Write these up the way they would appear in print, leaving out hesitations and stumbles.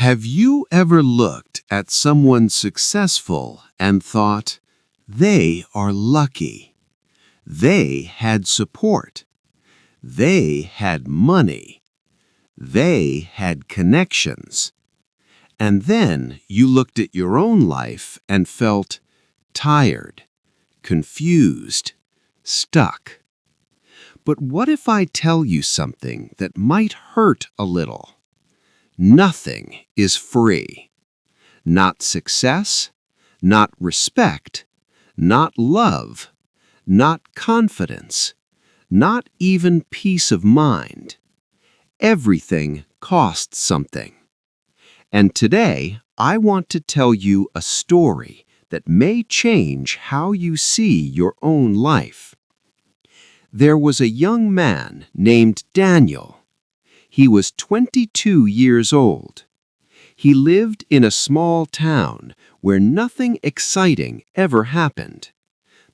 Have you ever looked at someone successful and thought, they are lucky? They had support. They had money. They had connections. And then you looked at your own life and felt tired, confused, stuck. But what if I tell you something that might hurt a little? Nothing is free. Not success, not respect, not love, not confidence, not even peace of mind. Everything costs something. And today, I want to tell you a story that may change how you see your own life. There was a young man named Daniel. He was 22 years old. He lived in a small town where nothing exciting ever happened.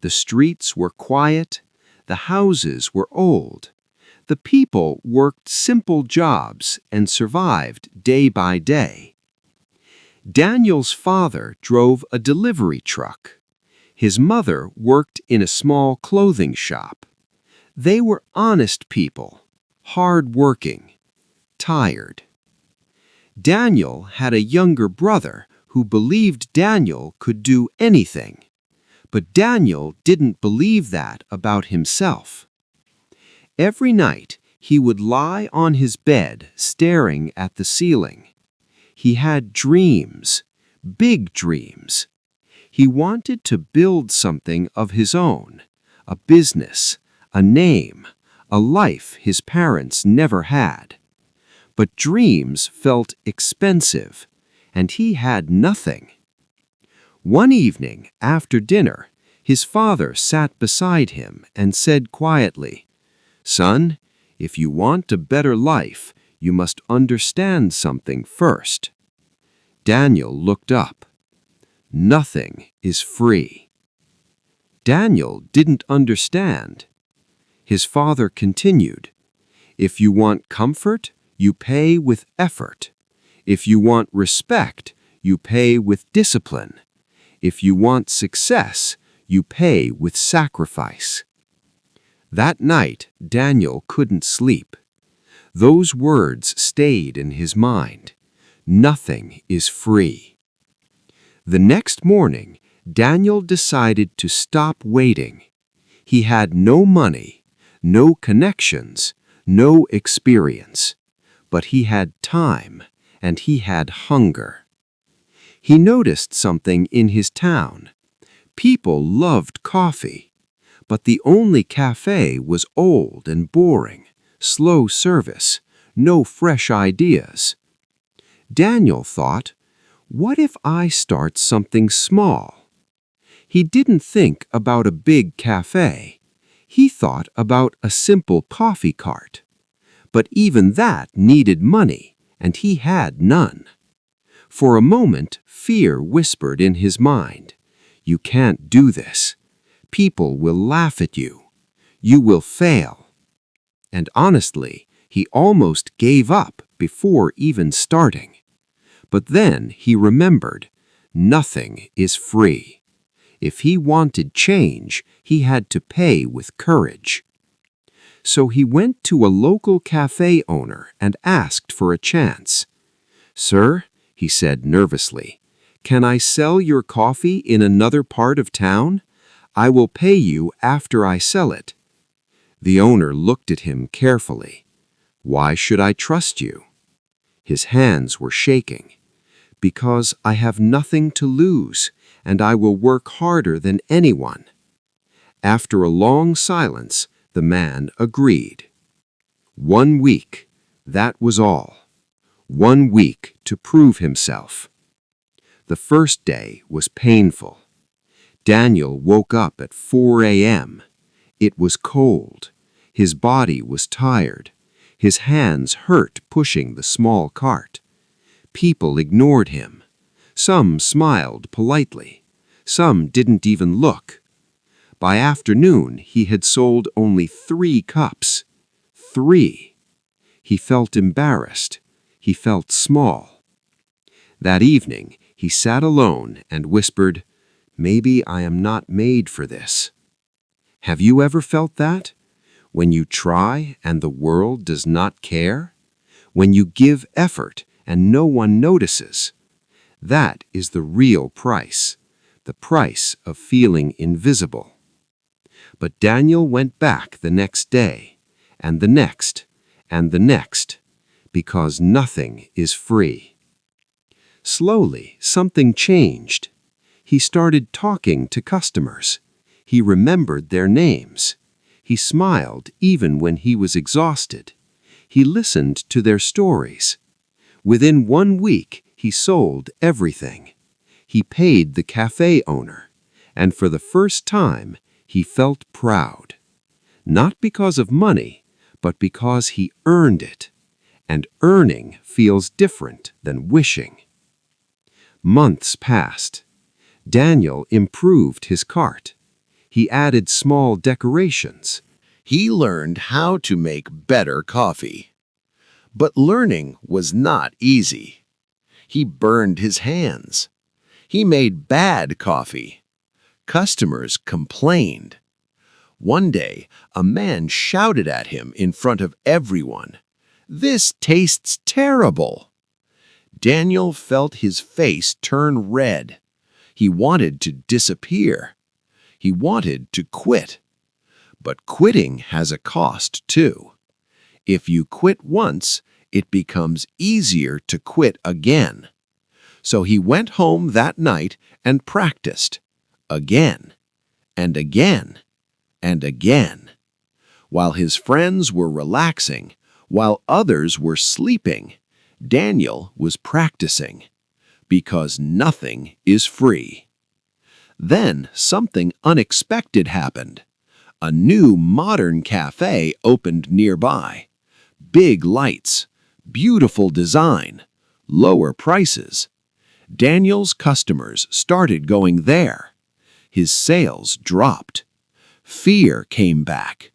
The streets were quiet, the houses were old. The people worked simple jobs and survived day by day. Daniel's father drove a delivery truck. His mother worked in a small clothing shop. They were honest people, hard-working, tired. Daniel had a younger brother who believed Daniel could do anything. But Daniel didn't believe that about himself. Every night, he would lie on his bed staring at the ceiling. He had dreams, big dreams. He wanted to build something of his own, a business, a name, a life his parents never had. But dreams felt expensive, and he had nothing. One evening, after dinner, his father sat beside him and said quietly, "Son, if you want a better life, you must understand something first." Daniel looked up. Nothing is free. Daniel didn't understand. His father continued, "If you want comfort, you pay with effort. If you want respect, you pay with discipline. If you want success, you pay with sacrifice." That night, Daniel couldn't sleep. Those words stayed in his mind. Nothing is free. The next morning, Daniel decided to stop waiting. He had no money, no connections, no experience. But he had time, and he had hunger. He noticed something in his town. People loved coffee, but the only cafe was old and boring, slow service, no fresh ideas. Daniel thought, what if I start something small? He didn't think about a big cafe. He thought about a simple coffee cart. But even that needed money, and he had none. For a moment, fear whispered in his mind, "You can't do this. People will laugh at you. You will fail." And honestly, he almost gave up before even starting. But then he remembered, nothing is free. If he wanted change, he had to pay with courage. So he went to a local cafe owner and asked for a chance. "Sir," he said nervously, "can I sell your coffee in another part of town? I will pay you after I sell it." The owner looked at him carefully. "Why should I trust you?" His hands were shaking. "Because I have nothing to lose, and I will work harder than anyone." After a long silence, the man agreed. 1 week, that was all. 1 week to prove himself. The first day was painful. Daniel woke up at 4 a.m. It was cold. His body was tired. His hands hurt pushing the small cart. People ignored him. Some smiled politely. Some didn't even look. By afternoon, he had sold only 3 cups. 3. He felt embarrassed. He felt small. That evening, he sat alone and whispered, "Maybe I am not made for this." Have you ever felt that? When you try and the world does not care? When you give effort and no one notices? That is the real price, the price of feeling invisible. But Daniel went back the next day, and the next, and the next, because nothing is free. Slowly, something changed. He started talking to customers. He remembered their names. He smiled even when he was exhausted. He listened to their stories. Within 1 week, he sold everything. He paid the cafe owner, and for the first time, he felt proud. Not because of money, but because he earned it. And earning feels different than wishing. Months passed. Daniel improved his cart. He added small decorations. He learned how to make better coffee. But learning was not easy. He burned his hands. He made bad coffee. Customers complained. One day, a man shouted at him in front of everyone, "This tastes terrible." Daniel felt his face turn red. He wanted to disappear. He wanted to quit. But quitting has a cost, too. If you quit once, it becomes easier to quit again. So he went home that night and practiced. Again, and again, and again. While his friends were relaxing, while others were sleeping, Daniel was practicing. Because nothing is free. Then something unexpected happened. A new modern cafe opened nearby. Big lights, beautiful design, lower prices. Daniel's customers started going there. His sales dropped. Fear came back.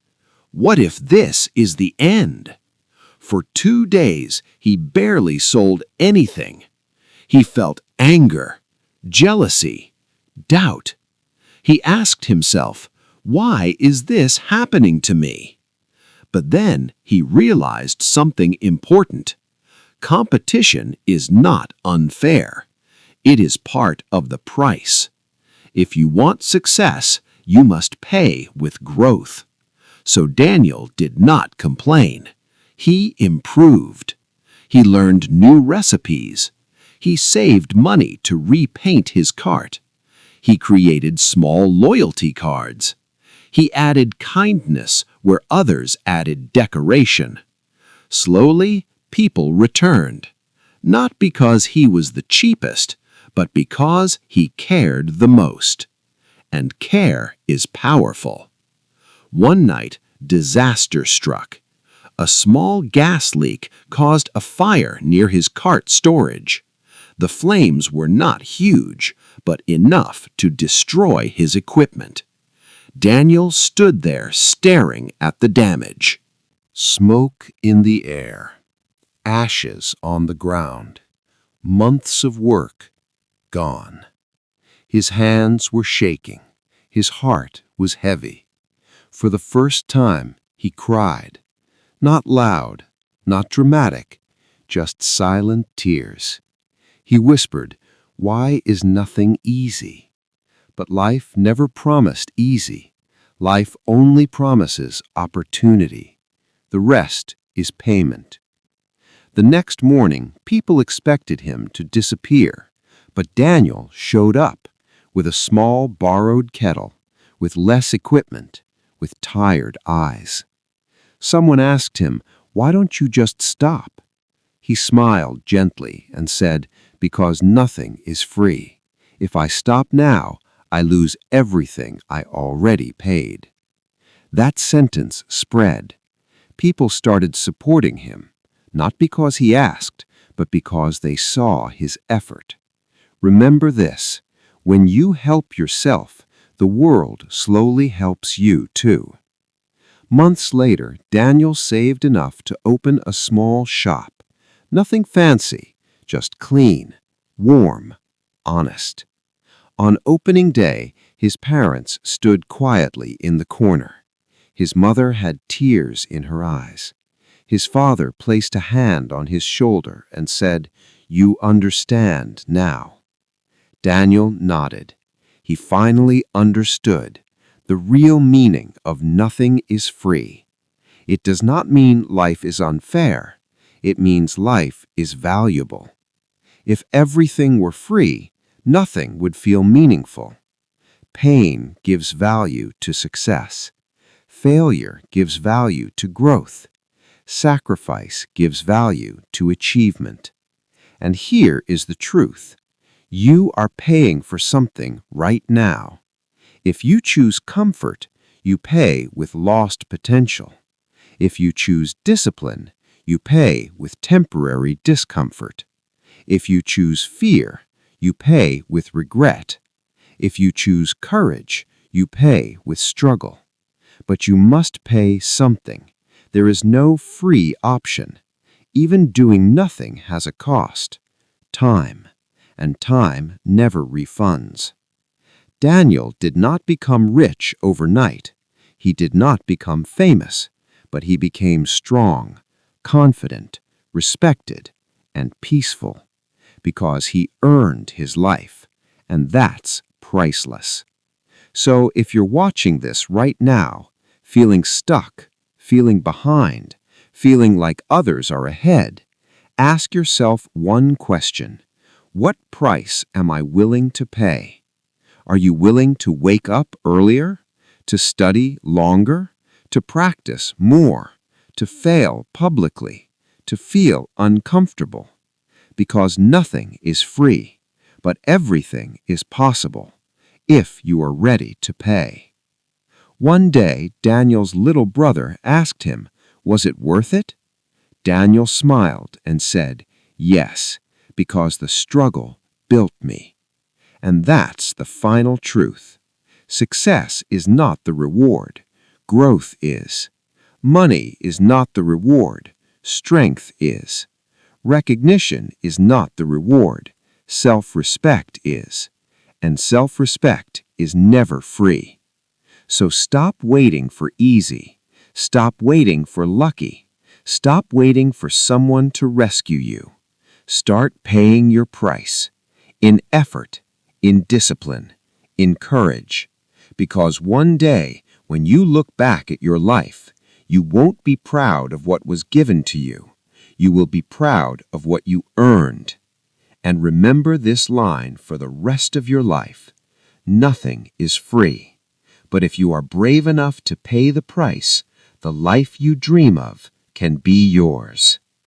What if this is the end? For 2 days, he barely sold anything. He felt anger, jealousy, doubt. He asked himself, "Why is this happening to me?" But then he realized something important. Competition is not unfair. It is part of the price. If you want success, you must pay with growth. So Daniel did not complain. He improved. He learned new recipes. He saved money to repaint his cart. He created small loyalty cards. He added kindness where others added decoration. Slowly, people returned. Not because he was the cheapest, but because he cared the most. And care is powerful. One night, disaster struck. A small gas leak caused a fire near his cart storage. The flames were not huge, but enough to destroy his equipment. Daniel stood there staring at the damage. Smoke in the air, ashes on the ground, months of work gone. His hands were shaking, his heart was heavy. For the first time, he cried. Not loud, not dramatic, just silent tears. He whispered, "Why is nothing easy?" But life never promised easy. Life only promises opportunity. The rest is payment. The next morning, people expected him to disappear, but Daniel showed up with a small borrowed kettle, with less equipment, with tired eyes. Someone asked him, "Why don't you just stop?" He smiled gently and said, "Because nothing is free. If I stop now, I lose everything I already paid." That sentence spread. People started supporting him, not because he asked, but because they saw his effort. Remember this, when you help yourself, the world slowly helps you too. Months later, Daniel saved enough to open a small shop. Nothing fancy, just clean, warm, honest. On opening day, his parents stood quietly in the corner. His mother had tears in her eyes. His father placed a hand on his shoulder and said, "You understand now." Daniel nodded. He finally understood the real meaning of nothing is free. It does not mean life is unfair. It means life is valuable. If everything were free, nothing would feel meaningful. Pain gives value to success. Failure gives value to growth. Sacrifice gives value to achievement. And here is the truth. You are paying for something right now. If you choose comfort, you pay with lost potential. If you choose discipline, you pay with temporary discomfort. If you choose fear, you pay with regret. If you choose courage, you pay with struggle. But you must pay something. There is no free option. Even doing nothing has a cost. Time. And time never refunds. Daniel did not become rich overnight. He did not become famous, but he became strong, confident, respected, and peaceful because he earned his life, and that's priceless. So if you're watching this right now, feeling stuck, feeling behind, feeling like others are ahead, ask yourself one question. What price am I willing to pay? Are you willing to wake up earlier, to study longer, to practice more, to fail publicly, to feel uncomfortable? Because nothing is free, but everything is possible if you are ready to pay. One day, Daniel's little brother asked him, "Was it worth it?" Daniel smiled and said, "Yes, because the struggle built me." And that's the final truth. Success is not the reward. Growth is. Money is not the reward. Strength is. Recognition is not the reward. Self-respect is. And self-respect is never free. So stop waiting for easy. Stop waiting for lucky. Stop waiting for someone to rescue you. Start paying your price. In effort, in discipline, in courage. Because one day, when you look back at your life, you won't be proud of what was given to you. You will be proud of what you earned. And remember this line for the rest of your life. Nothing is free. But if you are brave enough to pay the price, the life you dream of can be yours.